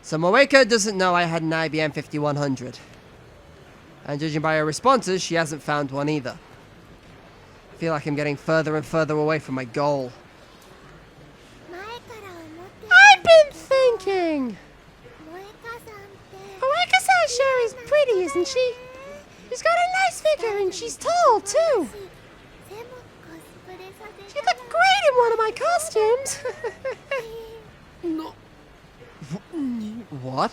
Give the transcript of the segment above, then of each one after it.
So Moeka doesn't know I had an IBM 5100. And judging by her responses, she hasn't found one either. I feel like I'm getting further and further away from my goal. I've been thinking! Moeka-san sure is pretty, isn't she? She's got a nice figure and she's tall, too. She looked great in one of my costumes. What?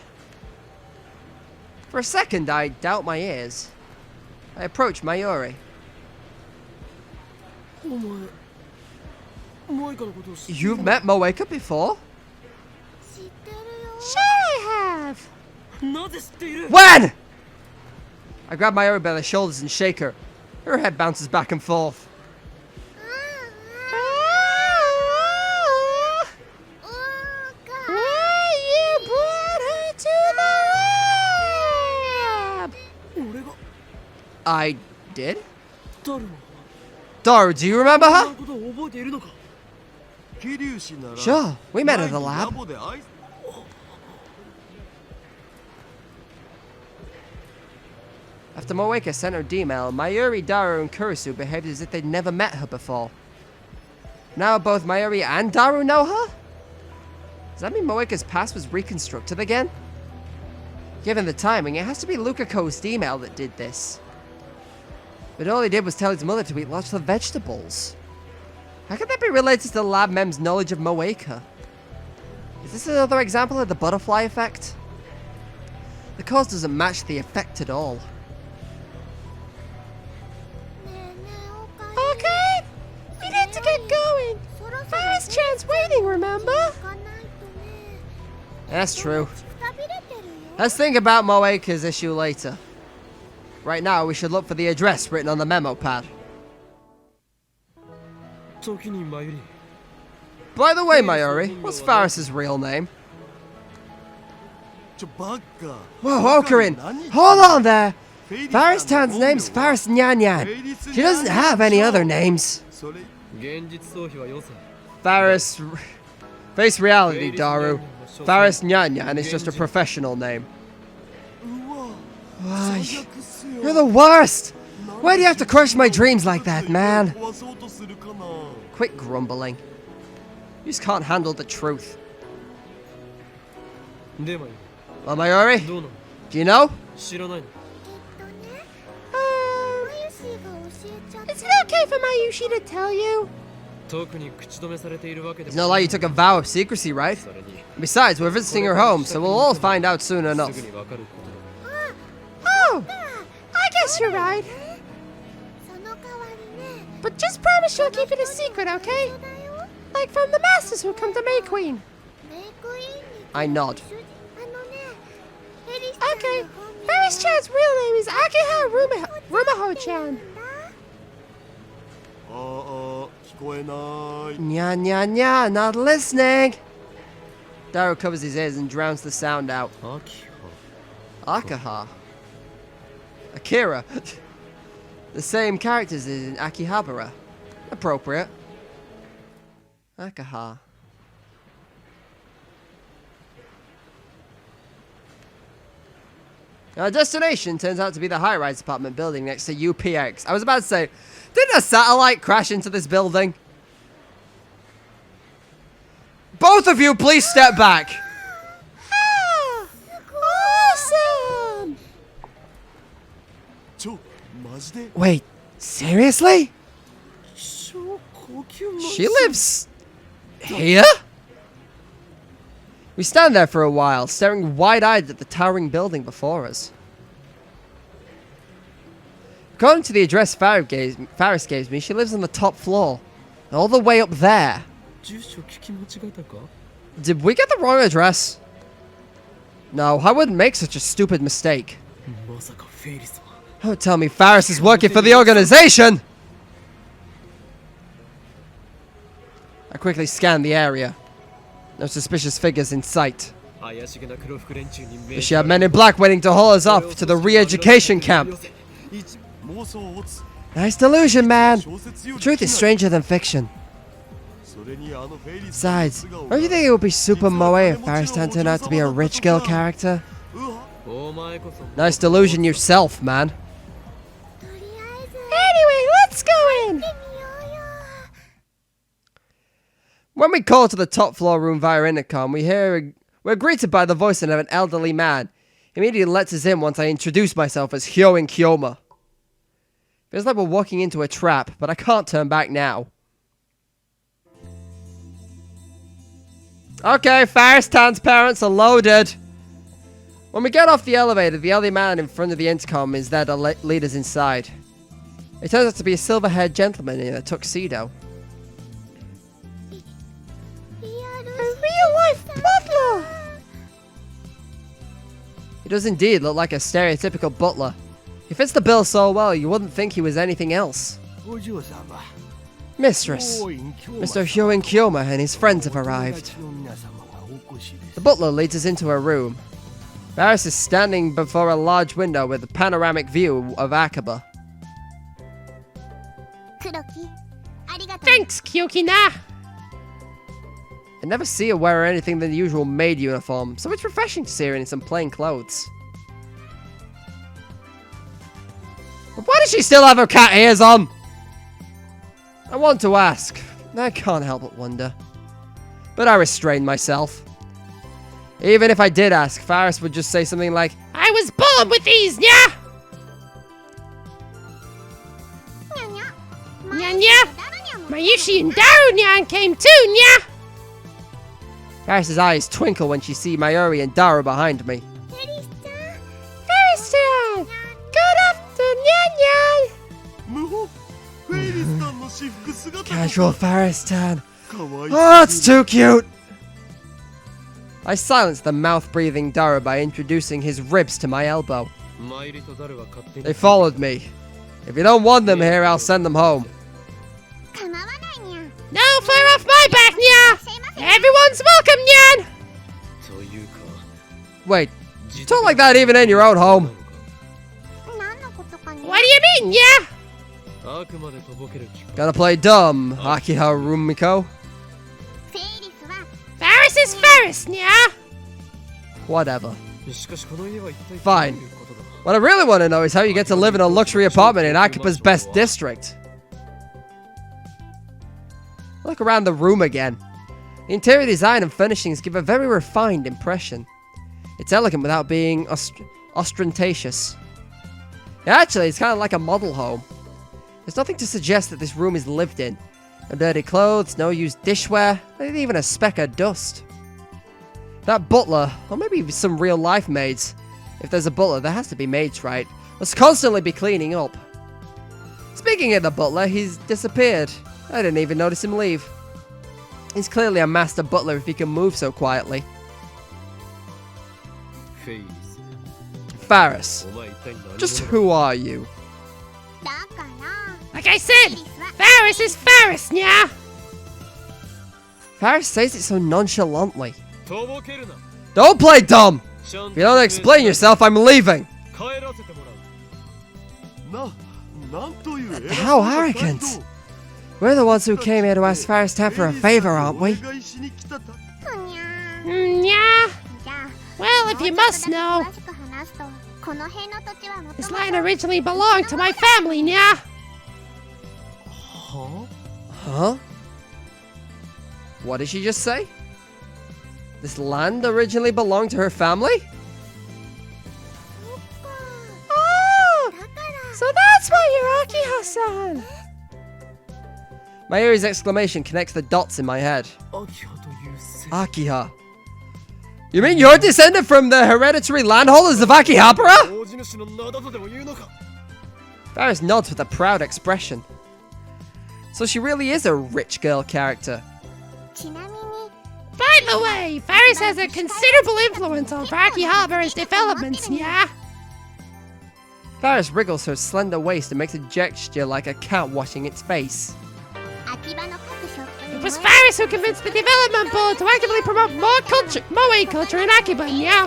For a second, I doubt my ears. I approach Mayuri. You've met Moeka before? Sure I have. When? I grab Mayuri by the shoulders and shake her. Her head bounces back and forth. I did? Daru, do you remember her? Sure, we met at the lab. After Moeka sent her email, Mayuri, Daru, and Kurisu behaved as if they'd never met her before. Now both Mayuri and Daru know her? Does that mean Moeka's past was reconstructed again? Given the timing, it has to be Lukako's email that did this. But all he did was tell his mother to eat lots of vegetables. How could that be related to the lab mem's knowledge of Moeka? Is this another example of the butterfly effect? The cause doesn't match the effect at all. Okay, we need to get going. First chance waiting, remember? That's true. Let's think about Moeka's issue later. Right now, we should look for the address written on the memo pad. By the way, Mayuri, what's Faris's real name? Whoa, Okarin! Hold on there! Faris Tan's name's Faris Nyan Nyan. She doesn't have any other names. Faris... Face reality, Daru. Faris Nyan Nyan is just a professional name. You're the worst! Why do you have to crush my dreams like that, man? Quit grumbling. You just can't handle the truth. Well, Mayuri? Do you know? Is it okay for Mayushi to tell you? It's not like you took a vow of secrecy, right? Besides, we're visiting her home, so we'll all find out soon enough. Oh! I guess you're right. But just promise you'll keep it a secret, okay? Like from the masters who come to May Queen. I nod. Okay. Faris Chan's real name is Akiha Rumaho-chan. Nya nya nya, not listening. Daru covers his ears and drowns the sound out. Akaha. Akira. The same characters as in Akihabara. Appropriate. Akaha. Our destination turns out to be the high-rise apartment building next to UPX. I was about to say, didn't a satellite crash into this building? Both of you, please step back. Ah, awesome! Wait, seriously? She lives here? We stand there for a while, staring wide-eyed at the towering building before us. According to the address Faris gave me, she lives on the top floor. All the way up there. Did we get the wrong address? No, I wouldn't make such a stupid mistake. Don't tell me Faris is working for the organization! I quickly scanned the area. No suspicious figures in sight. But she had men in black waiting to haul us off to the re-education camp. Nice delusion, man. The truth is stranger than fiction. Besides, don't you think it would be super moe if Faris-tan turned out to be a rich girl character? Nice delusion yourself, man. Anyway, let's go in! When we call to the top floor room via intercom, we're greeted by the voice of an elderly man. He immediately lets us in once I introduce myself as Hyoin Kyoma. Feels like we're walking into a trap, but I can't turn back now. Okay, Faris-tan's parents are loaded. When we get off the elevator, the elderly man in front of the intercom is there to lead us inside. It turns out to be a silver-haired gentleman in a tuxedo. A real-life butler! He does indeed look like a stereotypical butler. He fits the bill so well, you wouldn't think he was anything else. Mistress, Mr. Hyoin Kyoma and his friends have arrived. The butler leads us into a room. Faris is standing before a large window with a panoramic view of Akaba. Thanks, Kyokina! I never see her wear anything than the usual maid uniform, so it's refreshing to see her in some plain clothes. But why does she still have her cat ears on? I want to ask. I can't help but wonder. But I restrain myself. Even if I did ask, Faris would just say something like, I was born with these, nya! Nya? Mayushi and Daru-nyan came too, nya! Faris' eyes twinkle when she sees Mayuri and Daru behind me. Faris-tan! Good afternoon, nyan! Casual Faris-tan. Oh, it's too cute! I silenced the mouth-breathing Daru by introducing his ribs to my elbow. They followed me. If you don't want them here, I'll send them home. No fur off my back, nya! Everyone's welcome, nyan! Wait, you talk like that even in your own home. What do you mean, nya? Gonna play dumb, Akiha Rumiko? Faris is Faris, nya! Whatever. Fine. What I really want to know is how you get to live in a luxury apartment in Akiba's best district. Look around the room again. The interior design and furnishings give a very refined impression. It's elegant without being ostentatious. Actually, it's kind of like a model home. There's nothing to suggest that this room is lived in. No dirty clothes, no used dishware, not even a speck of dust. That butler, or maybe some real-life maids. If there's a butler, there has to be maids, right? Must constantly be cleaning up. Speaking of the butler, he's disappeared. I didn't even notice him leave. He's clearly a master butler if he can move so quietly. Faris, just who are you? Like I said, Faris is Faris, nya! Faris says it so nonchalantly. Don't play dumb! If you don't explain yourself, I'm leaving! How arrogant! We're the ones who came here to ask Faris-tan for a favor, aren't we? Yeah. Well, if you must know, this land originally belonged to my family, yeah? Huh? What did she just say? This land originally belonged to her family? Oh! So that's why you're Akiha-san! Mayuri's exclamation connects the dots in my head. Akiha. You mean you're descended from the hereditary landholders of Akihabara? Faris nods with a proud expression. So she really is a rich girl character. By the way, Faris has a considerable influence over Akihabara's developments, yeah? Faris wriggles her slender waist and makes a gesture like a cat washing its face. It was Faris who convinced the development board to actively promote Moe culture in Akiba, yeah?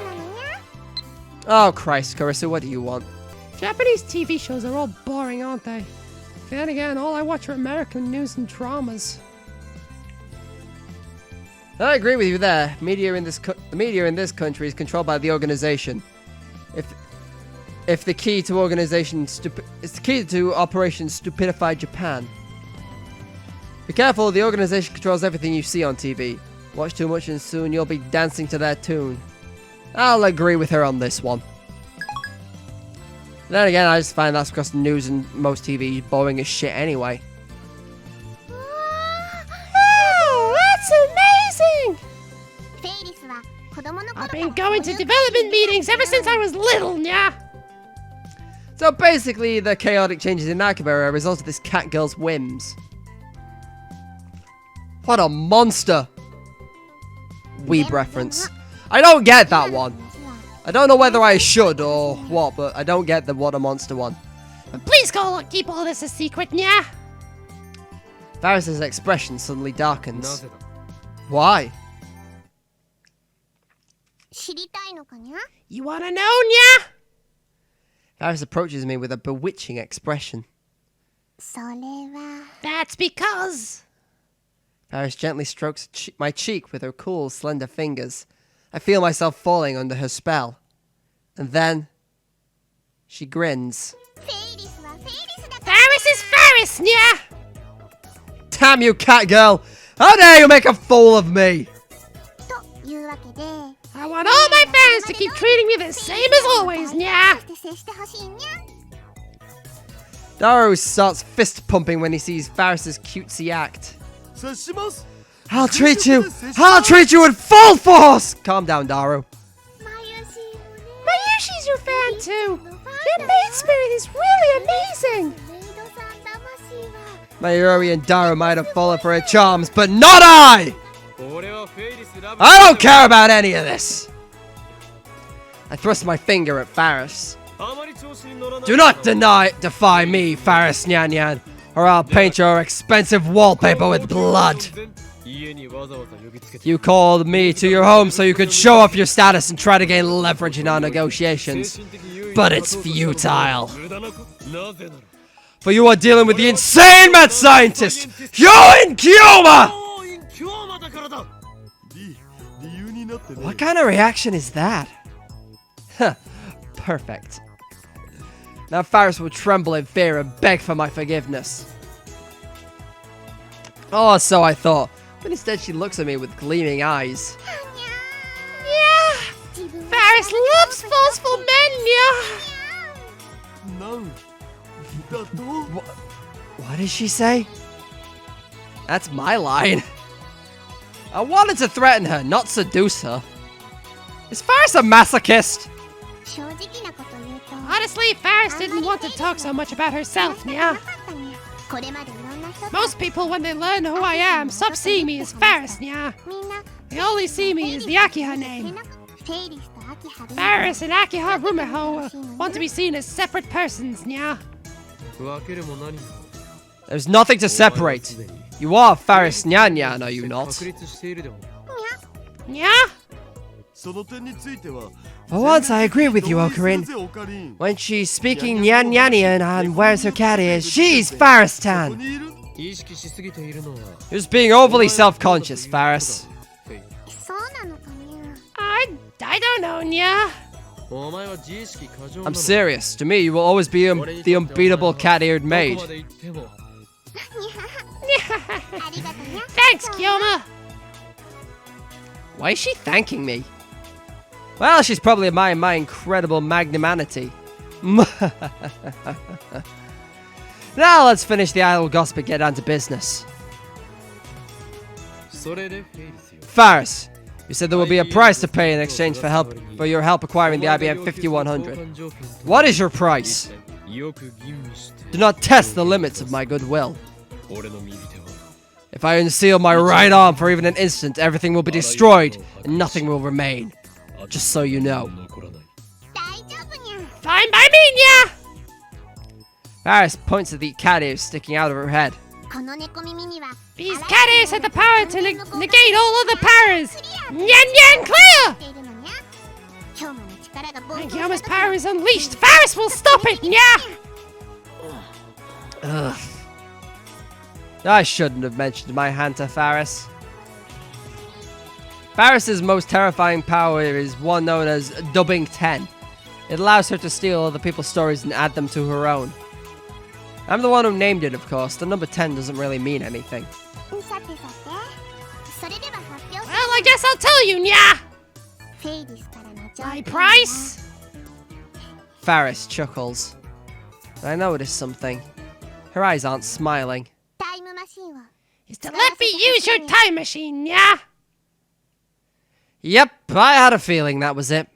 Oh Christ, Kurisu, what do you want? Japanese TV shows are all boring, aren't they? Then again, all I watch are American news and dramas. I agree with you there. The media in this country is controlled by the organization. If the key to Operation Stupidify Japan. Be careful, the organization controls everything you see on TV. Watch too much and soon you'll be dancing to their tune. I'll agree with her on this one. Then again, I just find that's because the news and most TV is boring as shit anyway. Oh, that's amazing! I've been going to development meetings ever since I was little, yeah. So basically, the chaotic changes in Akiba are a result of this cat girl's whims. What a monster! Weeb reference. I don't get that one. I don't know whether I should or what, but I don't get the what a monster one. But please keep all this a secret, yeah. Varys' expression suddenly darkens. Why? You wanna know, yeah? Varys approaches me with a bewitching expression. That's because... Varys gently strokes my cheek with her cool, slender fingers. I feel myself falling under her spell. And then... she grins. Varys is Varys, yeah! Damn you, cat girl! How dare you make a fool of me! I want all my fans to keep treating me the same as always, yeah! Daru starts fist pumping when he sees Varys' cutesy act. I'll treat you in full force! Calm down, Daru. Mayushi's your fan too! Your maid spirit is really amazing! Mayuri and Daru might have fallen for her charms, but not I! I don't care about any of this! I thrust my finger at Varys. Do not defy me, Varys Nyan Nyan, or I'll paint your expensive wallpaper with blood. You called me to your home so you could show off your status and try to gain leverage in our negotiations. But it's futile. For you are dealing with the insane mad scientist, Yoin Kyoma! What kind of reaction is that? Huh, perfect. Now Varys will tremble in fear and beg for my forgiveness. Oh, so I thought. But instead she looks at me with gleaming eyes. Yeah! Varys loves forceful men, yeah! What did she say? That's my line. I wanted to threaten her, not seduce her. Is Varys a masochist? Honestly, Varys didn't want to talk so much about herself, yeah? Most people, when they learn who I am, stop seeing me as Varys, yeah? They only see me as the Akiha name. Varys and Akiha Rumeho want to be seen as separate persons, yeah? There's nothing to separate. You are Varys Nyan Nyan, are you not? Yeah? For once, I agree with you, Ocarine. When she's speaking Nyan Nyanian and wears her cat ears, she's Varys Tan. You're just being overly self-conscious, Varys. I don't know, yeah? I'm serious. To me, you will always be the unbeatable cat-eared maid. Thanks, Kyoma. Why is she thanking me? Well, she's probably admiring my incredible magnanimity. Now let's finish the idle gossip and get down to business. Varys, you said there will be a price to pay in exchange for your help acquiring the IBM 5100. What is your price? Do not test the limits of my goodwill. If I unseal my right arm for even an instant, everything will be destroyed and nothing will remain. Just so you know. Fine by me, yeah! Varys points at the cat ears sticking out of her head. These cat ears have the power to negate all other powers! Nyan Nyan clear! When Kyoma's power is unleashed, Varys will stop it, yeah! Ugh. I shouldn't have mentioned my hand to Varys. Faris's most terrifying power is one known as dubbing 10. It allows her to steal other people's stories and add them to her own. I'm the one who named it, of course. The number 10 doesn't really mean anything. Well, I guess I'll tell you, nya! My price? Faris chuckles. I noticed something. Her eyes aren't smiling. Is to let me use your time machine, nya! Yep, I had a feeling that was it.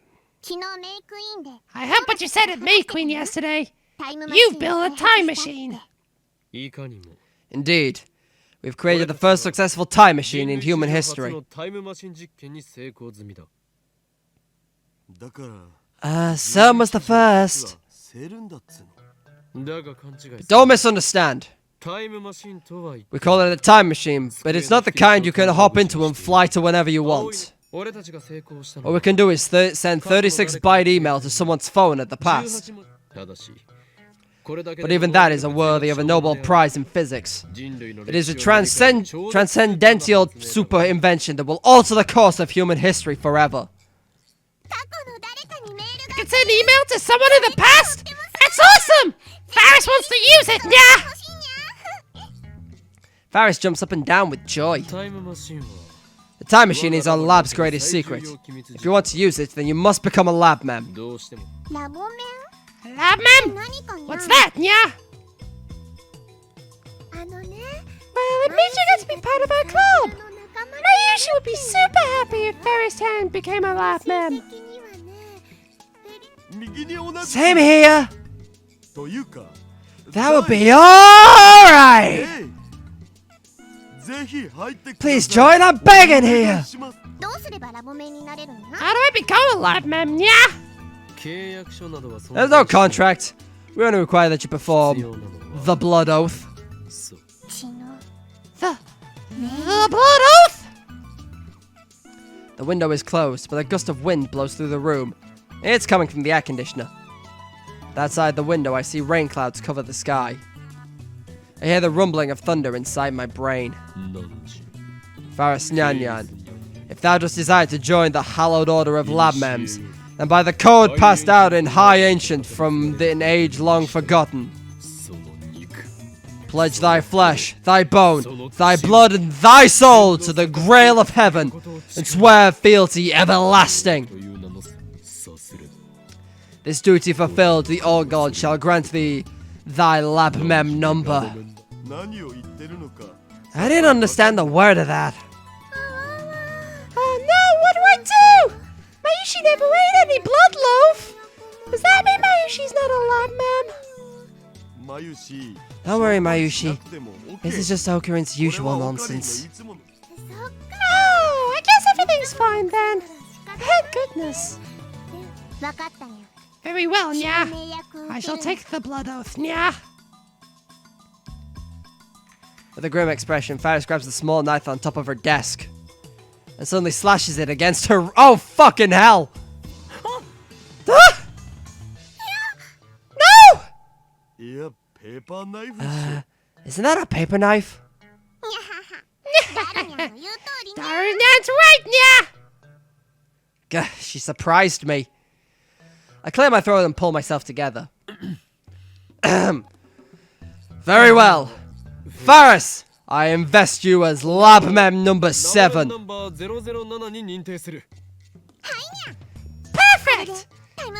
I heard what you said at May Queen yesterday. You've built a time machine. Indeed. We've created the first successful time machine in human history. Some was the first. But don't misunderstand. We call it a time machine, but it's not the kind you can hop into and fly to whenever you want. What we can do is send 36-byte email to someone's phone at the past. But even that isn't worthy of a Nobel Prize in physics. It is a transcendental super invention that will alter the course of human history forever. You can send email to someone in the past? That's awesome! Faris wants to use it, nya! Faris jumps up and down with joy. The time machine is our lab's greatest secret. If you want to use it, then you must become a lab mem. Lab mem? What's that, nya? Well, it means you get to be part of our club. Mayushi would be super happy if Faris Tan became a lab mem. Same here. That would be alright. Please join, I'm begging here. How do I become a lab mem, nya? There's no contract. We only require that you perform the blood oath. The blood oath? The window is closed, but a gust of wind blows through the room. It's coming from the air conditioner. Outside the window, I see rain clouds cover the sky. I hear the rumbling of thunder inside my brain. Faris Nyan, if thou dost desire to join the hallowed order of lab mems, and by the code passed out in high ancient from an age long forgotten, pledge thy flesh, thy bone, thy blood, and thy soul to the grail of heaven, and swear fealty everlasting. This duty fulfilled, the All God shall grant thee thy lab mem number. I didn't understand the word of that. Oh no, what do I do? Mayushi never ate any blood loaf. Does that mean Mayushi's not a lab mem? Don't worry, Mayushi. This is just Okurin's usual nonsense. Oh, I guess everything's fine then. Thank goodness. Very well, nya. I shall take the blood oath, nya. With a grim expression, Faris grabs the small knife on top of her desk and suddenly slashes it against her. Oh, fucking hell! Ah! No! Isn't that a paper knife? Darn, that's right, nya. Gah, she surprised me. I clear my throat and pull myself together. Very well. Faris, I invest you as lab mem number 7. Perfect!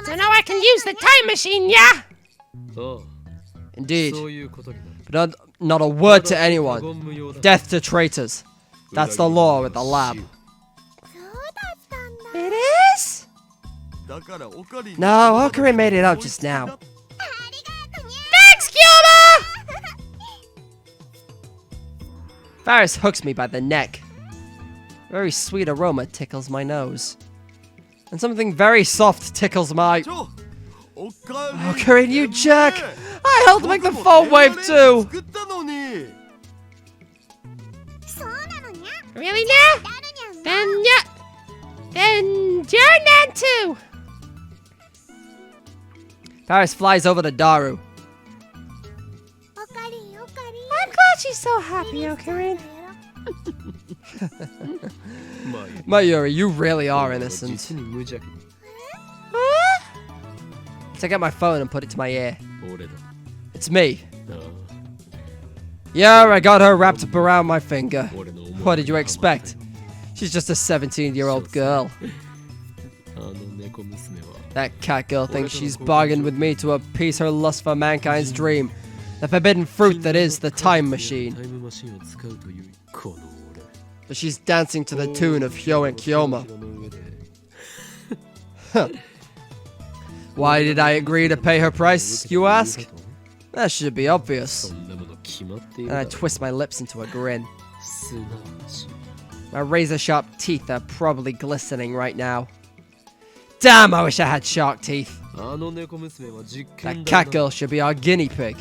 So now I can use the time machine, yeah? Indeed. But not a word to anyone. Death to traitors. That's the law at the lab. It is? No, Okurin made it out just now. Thanks, Kyoma! Faris hooks me by the neck. A very sweet aroma tickles my nose. And something very soft tickles my... Okurin, you jerk! I helped make the phone wave too! Really, nya? Then, yeah. Then you're Nan too! Faris flies over to Daru. I'm glad she's so happy, Okurin. Mayuri, you really are innocent. Take out my phone and put it to my ear. It's me. Yeah, I got her wrapped up around my finger. What did you expect? She's just a 17-year-old girl. That cat girl thinks she's bargained with me to appease her lust for mankind's dream. The forbidden fruit that is the time machine. But she's dancing to the tune of Hyo and Kyoma. Why did I agree to pay her price, you ask? That should be obvious. And I twist my lips into a grin. My razor-sharp teeth are probably glistening right now. Damn, I wish I had shark teeth. That cat girl should be our guinea pig.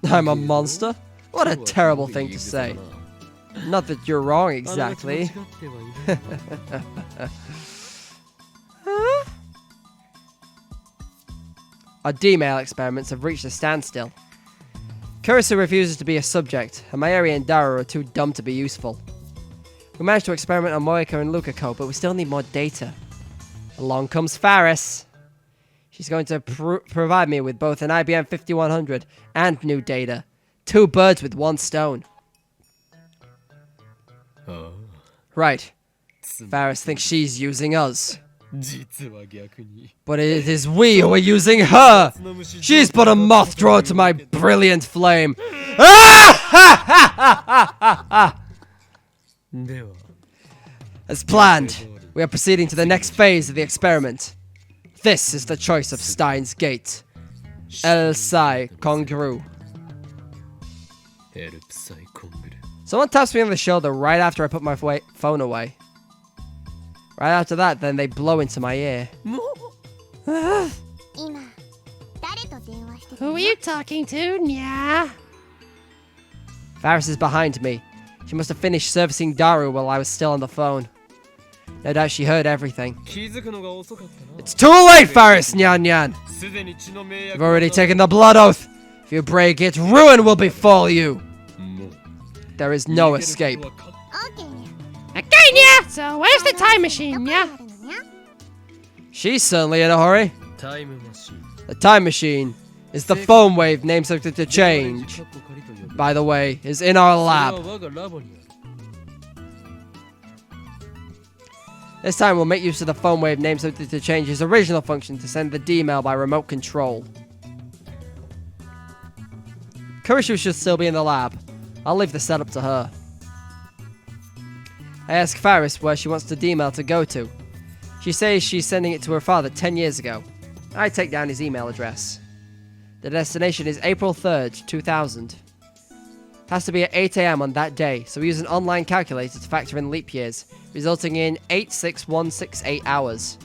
I'm a monster? What a terrible thing to say. Not that you're wrong exactly. Our D-mail experiments have reached a standstill. Kurisu refuses to be a subject, and Mayuri and Daru are too dumb to be useful. We managed to experiment on Moeka and Lukako, but we still need more data. Along comes Faris. She's going to provide me with both an IBM 5100 and new data. 2 birds with 1 stone. Right. Faris thinks she's using us. But it is we who are using her! She's but a moth drawn to my brilliant flame. As planned, we are proceeding to the next phase of the experiment. This is the choice of Steins Gate. El Sai Kongru. Someone taps me on the shoulder right after I put my phone away. Right after that, then they blow into my ear. Who are you talking to, Nya? Faris is behind me. She must have finished servicing Daru while I was still on the phone. No doubt she heard everything. It's too late, Faris, Nyan Nyan! You've already taken the blood oath! If you break it, ruin will befall you! There is no escape. Okay, Nya! So where's the time machine, Nya? She's certainly in a hurry. The time machine is the foam wave name subject to change. By the way, is in our lab. This time we'll make use of the foam wave name subject to change his original function to send the D-mail by remote control. Kurisu should still be in the lab. I'll leave the setup to her. I ask Faris where she wants the D-mail to go to. She says she's sending it to her father 10 years ago. I take down his email address. The destination is April 3rd, 2000. Has to be at 8 AM on that day, so we use an online calculator to factor in leap years, resulting in 86168 hours.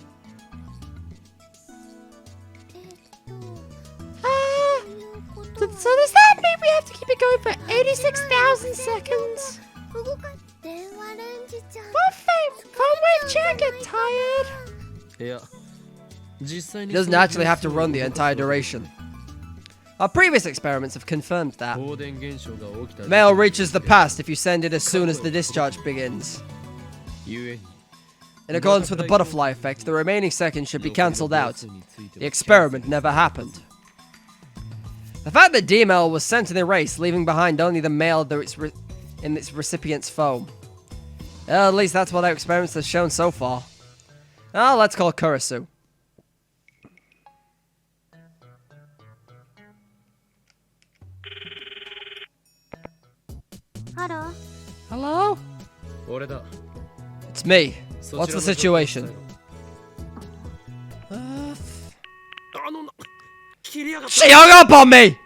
So does that mean we have to keep it going for 86,000 seconds? What phone wave chair get tired? It doesn't actually have to run the entire duration. Our previous experiments have confirmed that. Mail reaches the past if you send it as soon as the discharge begins. In accordance with the butterfly effect, the remaining seconds should be cancelled out. The experiment never happened. The fact that D-mail was sent and erased, leaving behind only the mail in its recipient's phone. Well, at least that's what our experiments have shown so far. Now let's call Kurisu. Hello? It's me. What's the situation? She hung up on me!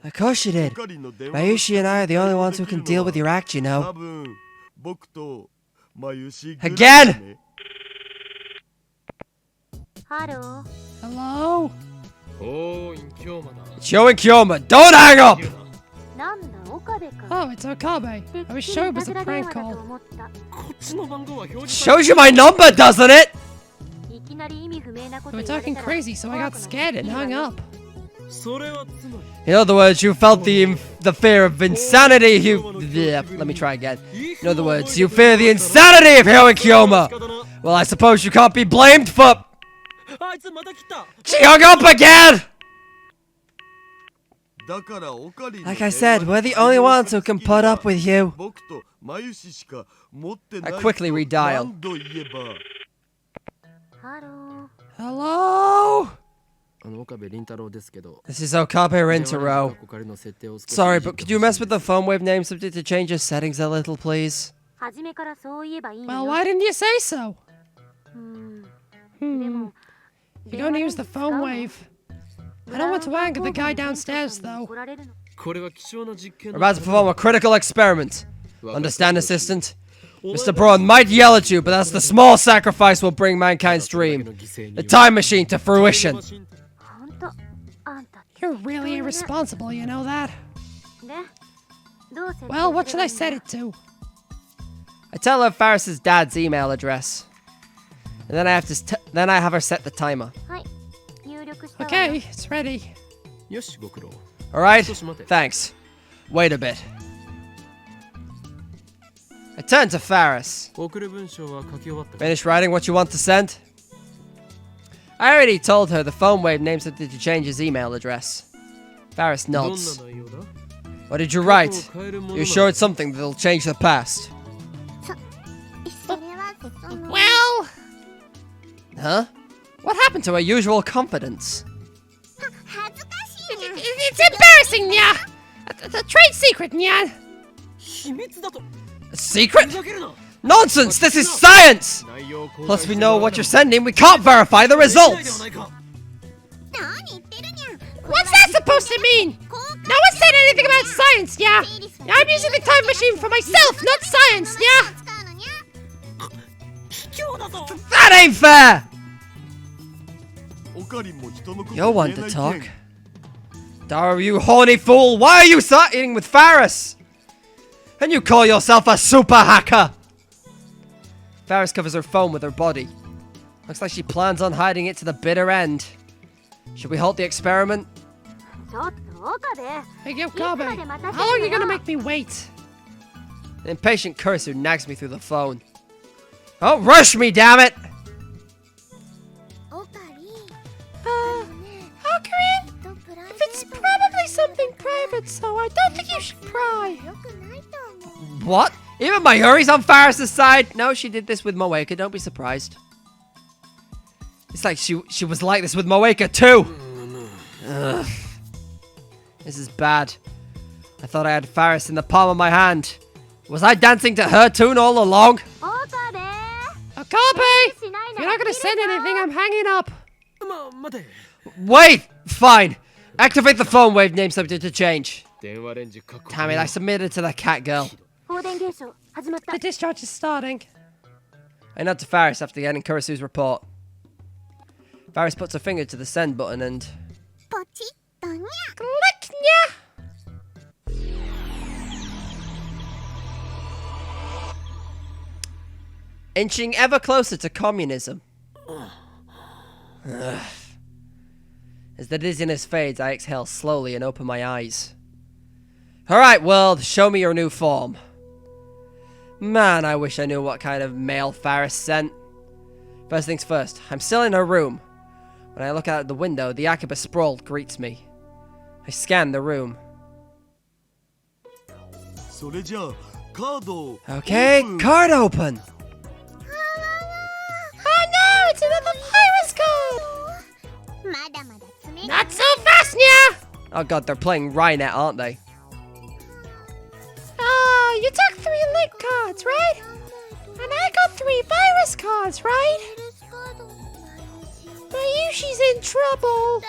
Of course she did. Mayushi and I are the only ones who can deal with your act, you know. Again! Hello? It's Hyo and Kyoma. Don't hang up! Oh, it's Okabe. I was sure it was a prank call. Shows you my number, doesn't it? They were talking crazy, so I got scared and hung up. In other words, you felt the fear of insanity. Let me try again. In other words, you fear the insanity of hearing Kyoma. Well, I suppose you can't be blamed for... She hung up again! Like I said, we're the only ones who can put up with you. I quickly redial. Hello? This is Okabe Rintaro. Sorry, but could you mess with the phone wave name subject to change your settings a little, please? Well, why didn't you say so? You're going to use the phone wave. I don't want to anger the guy downstairs, though. We're about to perform a critical experiment. Understand, assistant? Mr. Braun might yell at you, but that's the small sacrifice will bring mankind's dream. The time machine to fruition. You're really irresponsible, you know that? Well, what should I set it to? I tell her Faris's dad's email address. And then I have her set the timer. Okay, it's ready. Alright, thanks. Wait a bit. I turn to Faris. Finished writing what you want to send? I already told her the phone wave names it to change his email address. Faris nods. What did you write? You sure it's something that'll change the past? Well... Huh? What happened to her usual confidence? It's embarrassing, Nya! A trade secret, Nya! A secret? Nonsense! This is science! Plus we know what you're sending, we can't verify the results! What's that supposed to mean? No one said anything about science, Nya! I'm using the time machine for myself, not science, Nya! That ain't fair! You're one to talk. Daru, you horny fool! Why are you eating with Faris? And you call yourself a super hacker! Faris covers her phone with her body. Looks like she plans on hiding it to the bitter end. Should we halt the experiment? Hey, Okabe, how long are you gonna make me wait? The impatient Kurisu nags me through the phone. Don't rush me, damn it! Okarin? If it's probably something private, so I don't think you should pry. What? Even Mayuri's on Faris' side? No, she did this with Moeka, don't be surprised. It's like she was like this with Moeka too! Ugh. This is bad. I thought I had Faris in the palm of my hand. Was I dancing to her tune all along? Okabe! If you're not gonna send anything, I'm hanging up. Wait! Fine. Activate the phone wave name subject to change. Damn it, I submitted to the cat girl. The discharge is starting. I nod to Faris after getting Kurisu's report. Faris puts her finger to the send button and... Click, Nya! Inching ever closer to communism. Ugh. As the dizziness fades, I exhale slowly and open my eyes. Alright, world, show me your new form. Man, I wish I knew what kind of mail Faris sent. First things first, I'm still in her room. When I look out the window, the Akiba sprawled greets me. I scan the room. Okay, card open! Oh no, it's another virus code! Not so fast, Nya! Oh god, they're playing Rynet, aren't they? Oh, you took 3 link cards, right? And I got 3 virus cards, right? Mayushi's in trouble.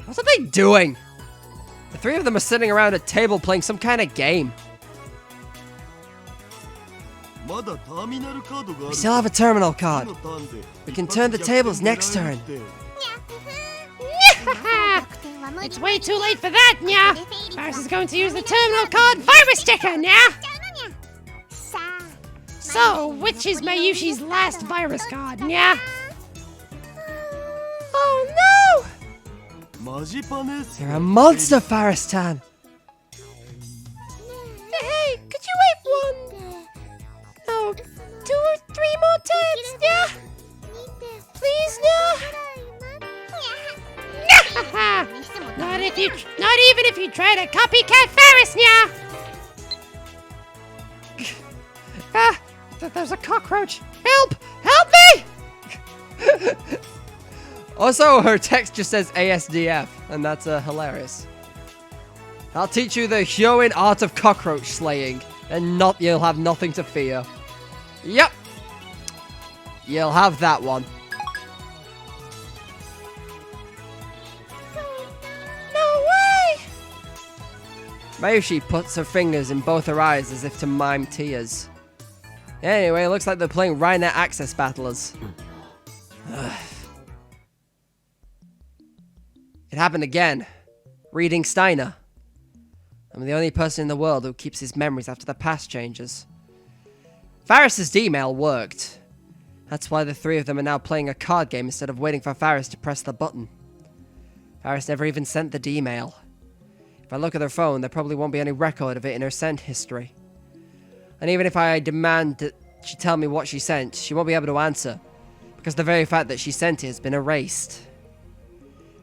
What are they doing? The 3 of them are sitting around a table playing some kind of game. We still have a terminal card. We can turn the tables next turn. It's way too late for that, Nya! Faris is going to use the terminal card virus sticker, Nya! So, which is Mayushi's last virus card, Nya? Oh You're a monster, Faristan. Hey, could you wait 2 or 3 more turns, yeah? Please, yeah? Not even if you try to copycat Ferris, yeah? There's a cockroach. Help! Help me! Also, her text just says ASDF, and that's hilarious. I'll teach you the Hyoin art of cockroach slaying, and you'll have nothing to fear. Yep. You'll have that one. No way! Mayushi puts her fingers in both her eyes as if to mime tears. Anyway, it looks like they're playing Rhinet Access Battlers. It happened again. Reading Steiner. I'm the only person in the world who keeps his memories after the past changes. Faris's email worked. That's why the three of them are now playing a card game instead of waiting for Faris to press the button. Faris never even sent the email. If I look at her phone, there probably won't be any record of it in her sent history. And even if I demand that she tell me what she sent, she won't be able to answer, because the very fact that she sent it has been erased.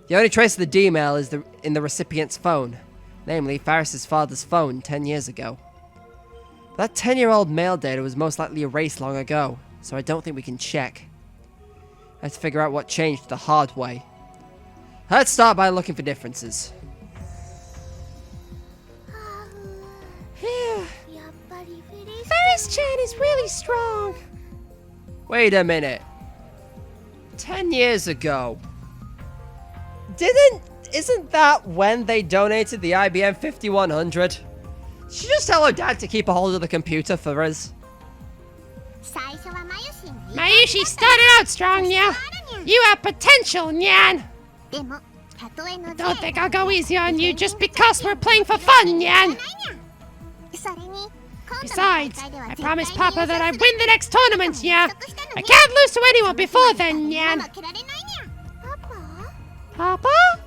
The only trace of the D-mail is in the recipient's phone, namely Faris's father's phone 10 years ago. That 10-year-old mail data was most likely erased long ago, so I don't think we can check. I have to figure out what changed the hard way. Let's start by looking for differences. Faris-chan is really strong. Wait a minute. 10 years ago. Isn't that when they donated the IBM 5100? Did she just tell her dad to keep a hold of the computer for us? Mayushi started out strong, Nya. You have potential, Nyan. Don't think I'll go easy on you just because we're playing for fun, Nyan. Besides, I promised Papa that I'd win the next tournament, Nya. I can't lose to anyone before then, Nyan. Papa?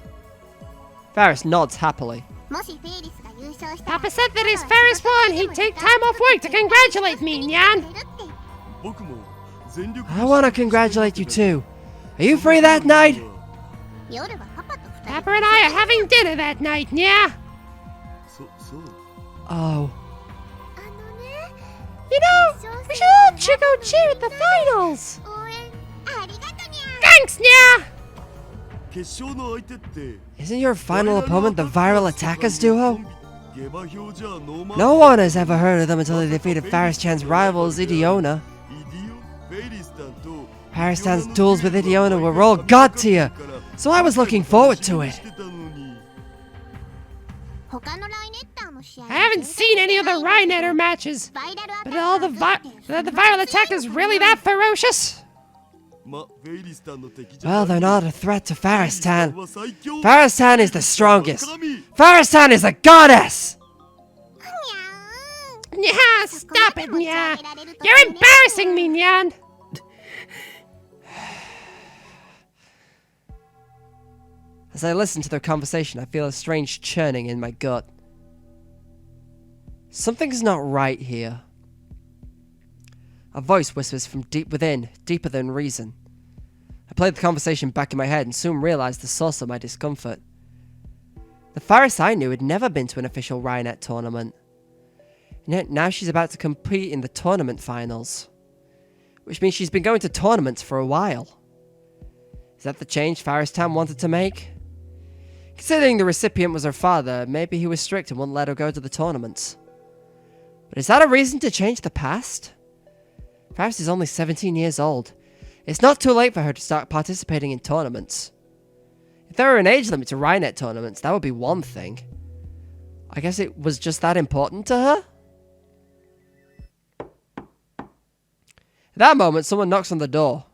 Faris nods happily. Papa said that if Faris won, he'd take time off work to congratulate me, Nyan. I want to congratulate you too. Are you free that night? Papa and I are having dinner that night, Nya. Oh. You know, we should all go cheer at the finals. Thanks, Nya. Isn't your final opponent the Viral Attackers duo? No one has ever heard of them until they defeated Faris-chan's rivals, Idiona. Faris-chan's duels with Idiona were all god tier, so I was looking forward to it. I haven't seen any of the Rhinetter matches, but are the Viral Attackers really that ferocious? Well, they're not a threat to Faris-tan. Faris-tan is the strongest. Faris-tan is a goddess! Nya, stop it, Nya. You're embarrassing me, Nyan. As I listen to their conversation, I feel a strange churning in my gut. Something's not right here. A voice whispers from deep within, deeper than reason. I played the conversation back in my head and soon realized the source of my discomfort. The Faris I knew had never been to an official Rhinet tournament. And yet now she's about to compete in the tournament finals. Which means she's been going to tournaments for a while. Is that the change Faris-tan wanted to make? Considering the recipient was her father, maybe he was strict and wouldn't let her go to the tournaments. But is that a reason to change the past? Faris is only 17 years old. It's not too late for her to start participating in tournaments. If there were an age limit to Rhinet tournaments, that would be one thing. I guess it was just that important to her? At that moment, someone knocks on the door.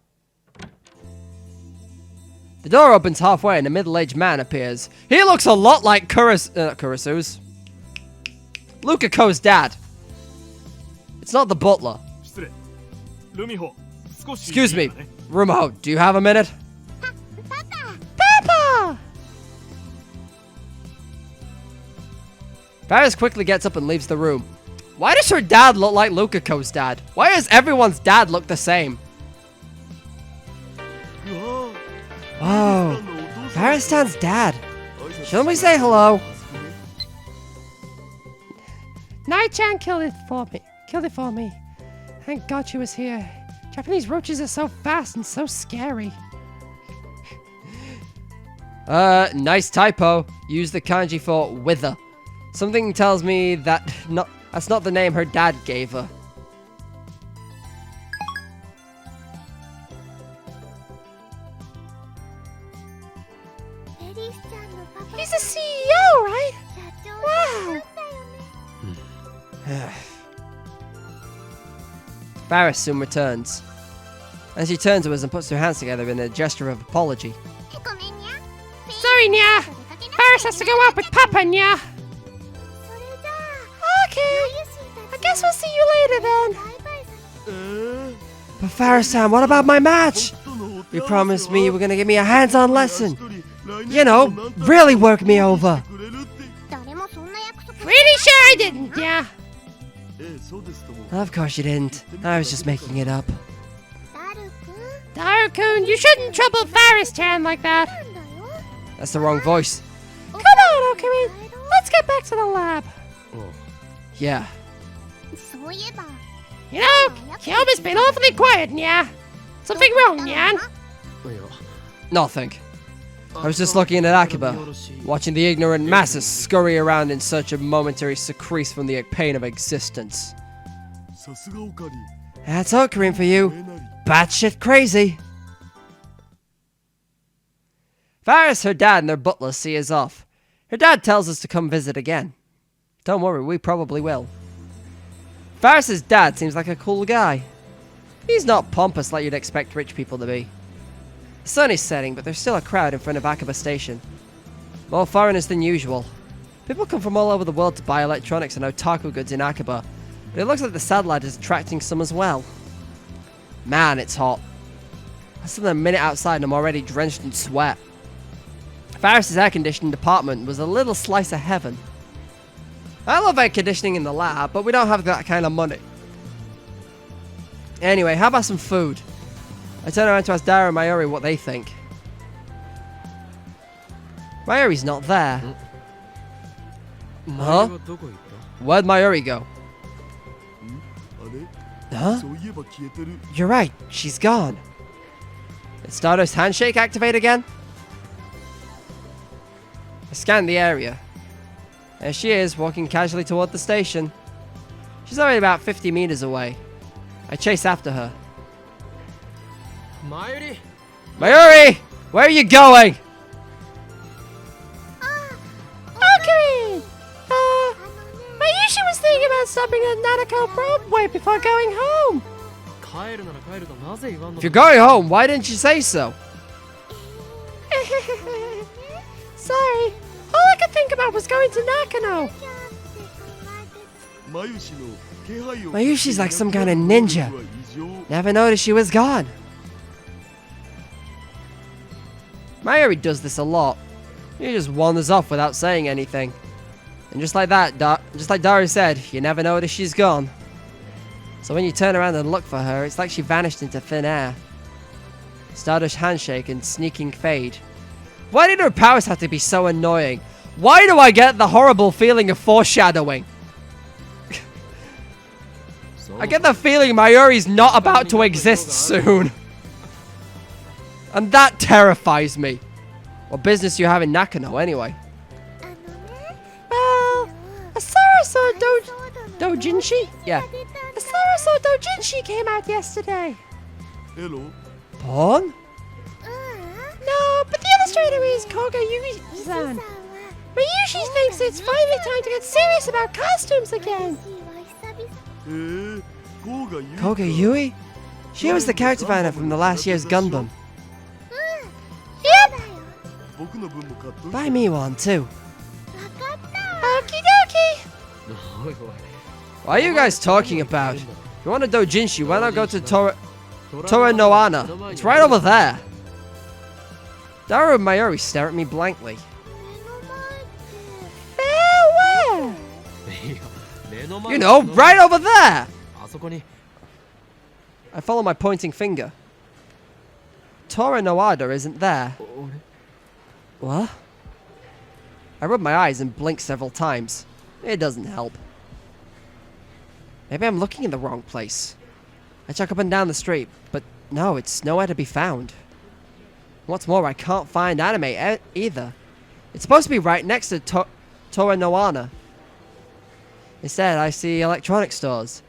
The door opens halfway and a middle-aged man appears. He looks a lot like Kurasu's. Lukako's dad. It's not the butler. Excuse me, Rumo, do you have a minute? Papa! Faris quickly gets up and leaves the room. Why does her dad look like Lukako's dad? Why does everyone's dad look the same? Oh, Faris-tan's dad. Shouldn't we say hello? Nai-chan killed it for me. Thank God she was here. Japanese roaches are so fast and so scary. Nice typo. Use the kanji for wither. Something tells me that that's not the name her dad gave her. He's a CEO, right? Wow. Faris soon returns. And she turns to us and puts her hands together in a gesture of apology. Sorry, Nya. Faris has to go out with Papa, Nya. Okay. I guess we'll see you later then. But Faris-san, what about my match? You promised me you were gonna give me a hands-on lesson. You know, really work me over. Pretty sure I didn't, yeah. Of course you didn't. I was just making it up. Daru-kun, you shouldn't trouble Faris-chan like that. That's the wrong voice. Come on, Okumin. Let's get back to the lab. Yeah. You know, Kyoma's been awfully quiet, Nya. Something wrong, Nyan? Nothing. I was just looking at Akiba, watching the ignorant masses scurry around in search of momentary secretes from the pain of existence. That's Okarin for you. Batshit crazy. Faris, her dad, and their butler see us off. Her dad tells us to come visit again. Don't worry, we probably will. Faris' dad seems like a cool guy. He's not pompous like you'd expect rich people to be. The sun is setting, but there's still a crowd in front of Akiba Station. More foreigners than usual. People come from all over the world to buy electronics and otaku goods in Akiba, but it looks like the satellite is attracting some as well. Man, it's hot. Less than a minute outside and I'm already drenched in sweat. Faris' air-conditioning department was a little slice of heaven. I love air conditioning in the lab, but we don't have that kind of money. Anyway, how about some food? I turn around to ask Daru and Mayuri what they think. Mayuri's not there. Huh? Where'd Mayuri go? Huh? You're right, she's gone. Did Stardust's handshake activate again? I scanned the area. There she is, walking casually toward the station. She's already about 50 meters away. I chase after her. Mayuri! Mayuri! Where are you going? Okumin! Mayushi was thinking about stopping at Nanako Broadway before going home. If you're going home, why didn't you say so? Sorry. All I could think about was going to Nakano. Mayushi's like some kind of ninja. Never noticed she was gone. Mayuri does this a lot. He just wanders off without saying anything. And just like that, just like Daru said, you never notice she's gone. So when you turn around and look for her, it's like she vanished into thin air. Stardust handshake and sneaking fade. Why did her powers have to be so annoying? Why do I get the horrible feeling of foreshadowing? I get the feeling Mayuri's not about to exist soon. And that terrifies me. What business do you have in Nakano anyway? Well, Asaraso Dojinshi? Yeah. Asaraso Dojinshi came out yesterday. Pawn? No, but the illustrator is Koga Yui-san. Mayushi thinks it's finally time to get serious about costumes again. Koga Yui? She was the character designer from the last year's Gundam. Yep. Buy me one too. Okie dokie. What are you guys talking about? If you want a doujinshi, why not go to Tora no Ana? It's right over there. Daru and Mayuri stare at me blankly. Farewell. You know, right over there! I follow my pointing finger. Tora no Ada isn't there. What? I rub my eyes and blink several times. It doesn't help. Maybe I'm looking in the wrong place. I check up and down the street, but no, it's nowhere to be found. What's more, I can't find anime either. It's supposed to be right next to Tora no Ana. Instead, I see electronic stores.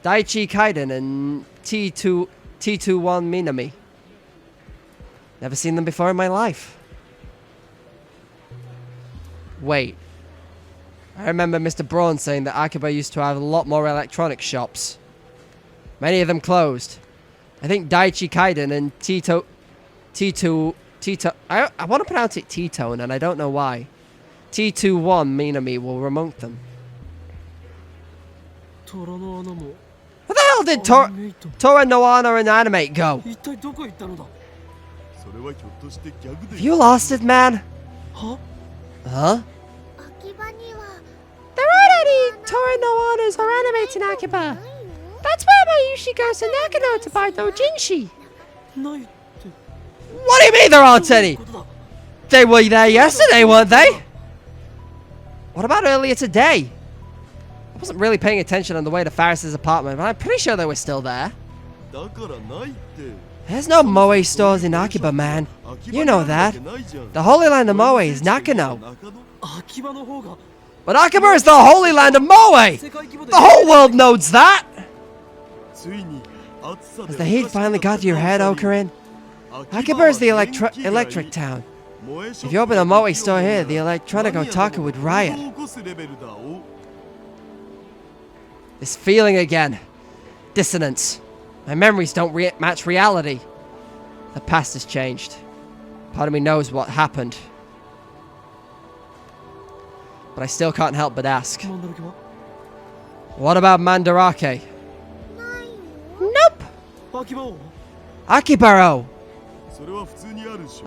Daiichi Kaiden and T21 Minami. Never seen them before in my life. Wait. I remember Mr. Braun saying that Akiba used to have a lot more electronic shops. Many of them closed. I think Daiichi Kaiden and Tito, I want to pronounce it T-Tone, and I don't know why. T21 Minami were among them. Where the hell did Tora no Ana and Animate go? Have you lost it, man? Huh? There aren't any Tora no Anas or Animates in Akiba. That's why Mayushi goes to Nakano to buy dojinshi. What do you mean there aren't any? They were there yesterday, weren't they? What about earlier today? I wasn't really paying attention on the way to Faris's apartment, but I'm pretty sure they were still there. There's no Moe stores in Akiba, man. You know that. The Holy Land of Moe is Nakano. But Akiba is the Holy Land of Moe! The whole world knows that! Has the heat finally got to your head, Okarin? Akiba is the electric town. If you open a Moe store here, the electronic otaku would riot. This feeling again. Dissonance. My memories don't match reality. The past has changed. Part of me knows what happened. But I still can't help but ask. What about Mandarake? Nope. Akibaro!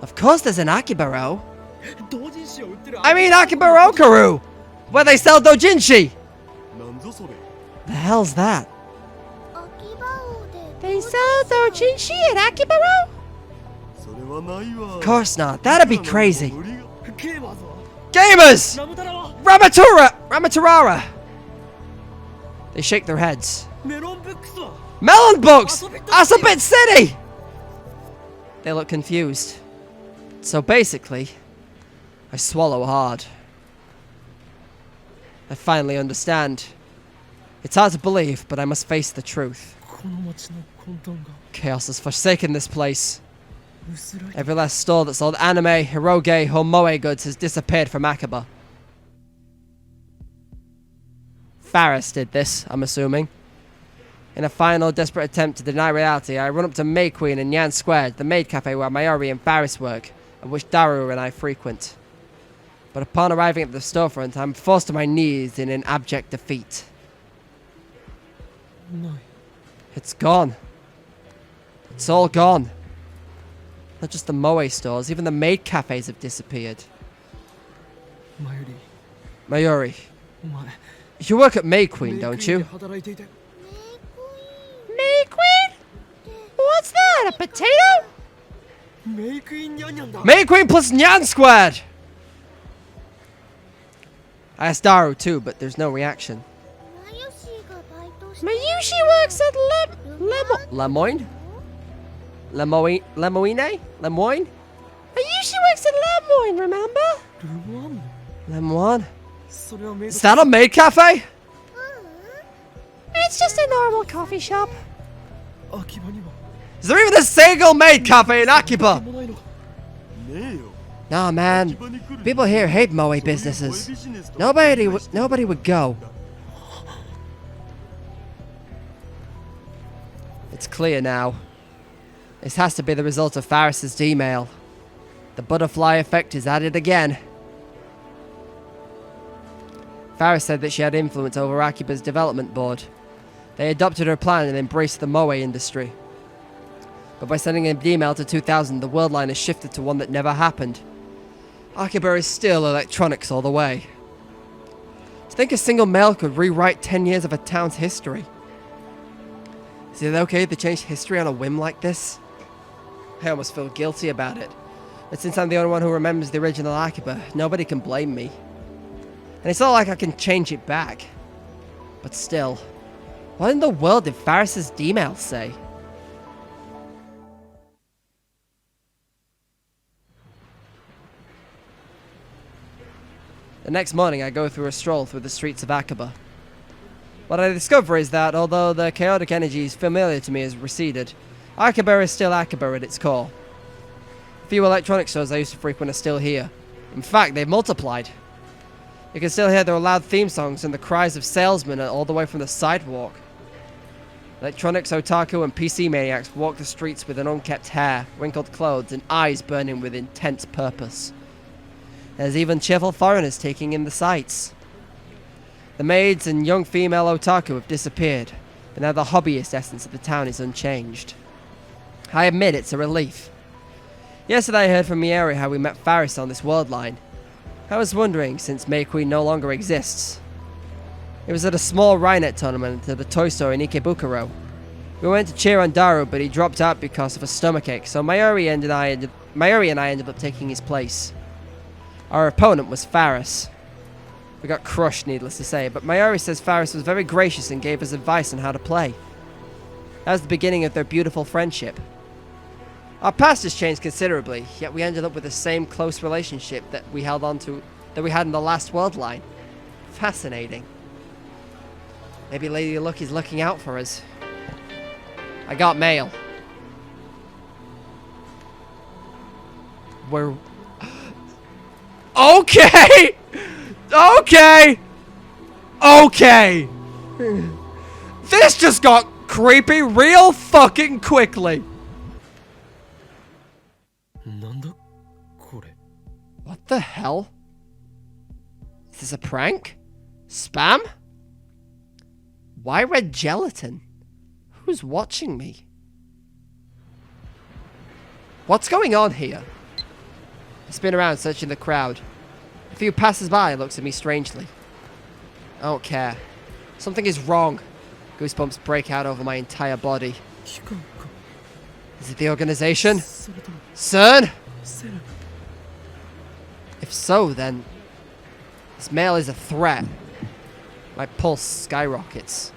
Of course there's an Akibaro. I mean Akibaro-karu! Where they sell dojinshi! The hell's that? They sell dojinshi at Akibaro? Of course not. That'd be crazy. Gamers! Ramaturara! They shake their heads. Melon books! Asabit City! They look confused. So basically, I swallow hard. I finally understand. It's hard to believe, but I must face the truth. Chaos has forsaken this place. Every last store that sold anime, hiroge, or moe goods has disappeared from Akiba. Faris did this, I'm assuming. In a final desperate attempt to deny reality, I run up to May Queen in Yan Square, the maid cafe where Mayuri and Faris work, and which Daru and I frequent. But upon arriving at the storefront, I'm forced to my knees in an abject defeat. No. It's gone. It's all gone. Not just the moe stores, even the maid cafes have disappeared. Mayuri. You work at May Queen, don't you? May Queen? What's that, a potato? May Queen plus Nyan squared! I asked Daru too, but there's no reaction. Mayushi works at Lemoyne? Lemoyne? Lemoyne? Mayushi works at Lemoyne, remember? Lemoyne? Is that a maid cafe? It's just a normal coffee shop. Is there even a single maid cafe in Akiba? Nah, man. People here hate moe businesses. Nobody would go. It's clear now. This has to be the result of Faris's email. The butterfly effect is at it again. Faris said that she had influence over Akiba's development board. They adopted her plan and embraced the moe industry. But by sending an email to 2000, the world line has shifted to one that never happened. Akiba is still electronics all the way. To think a single mail could rewrite 10 years of a town's history. Is it okay to change history on a whim like this? I almost feel guilty about it. But since I'm the only one who remembers the original Akiba, nobody can blame me. And it's not like I can change it back. But still, what in the world did Faris's email say? The next morning, I go through a stroll through the streets of Akiba. What I discover is that, although the chaotic energies familiar to me has receded, Akiba is still Akiba at its core. A few electronic stores I used to frequent are still here. In fact, they've multiplied. You can still hear their loud theme songs and the cries of salesmen all the way from the sidewalk. Electronics, otaku, and PC maniacs walk the streets with an unkempt hair, wrinkled clothes, and eyes burning with intense purpose. There's even cheerful foreigners taking in the sights. The maids and young female otaku have disappeared, but now the hobbyist essence of the town is unchanged. I admit it's a relief. Yesterday I heard from Mieri how we met Faris on this world line. I was wondering, since May Queen no longer exists. It was at a small Rhinet tournament at the toy store in Ikebukuro. We went to cheer on Daru, but he dropped out because of a stomachache, so Mayuri and I ended up taking his place. Our opponent was Faris. We got crushed, needless to say, but Mayuri says Faris was very gracious and gave us advice on how to play. That was the beginning of their beautiful friendship. Our past has changed considerably, yet we ended up with the same close relationship that we had in the last world line. Fascinating. Maybe Lady Luck is looking out for us. I got mail. We're... Okay! Okay! Okay! This just got creepy real fucking quickly. What the hell? Is this a prank? Spam? Why red gelatin? Who's watching me? What's going on here? I spin around, searching the crowd. A few passers-by looks at me strangely. I don't care. Something is wrong. Goosebumps break out over my entire body. Is it the organization? CERN? If so, then this mail is a threat. My pulse skyrockets.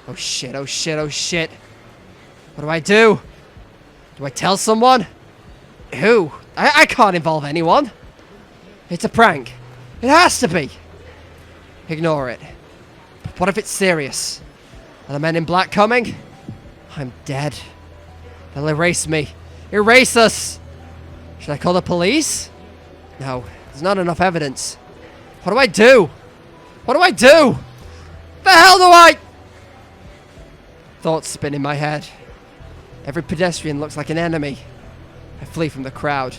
Oh shit, oh shit, oh shit. What do I do? Do I tell someone? Who? I can't involve anyone. It's a prank. It has to be. Ignore it. But what if it's serious? Are the men in black coming? I'm dead. They'll erase me. Erase us! Should I call the police? No, there's not enough evidence. What do I do? What do I do? The hell do I... Thoughts spin in my head. Every pedestrian looks like an enemy. I flee from the crowd.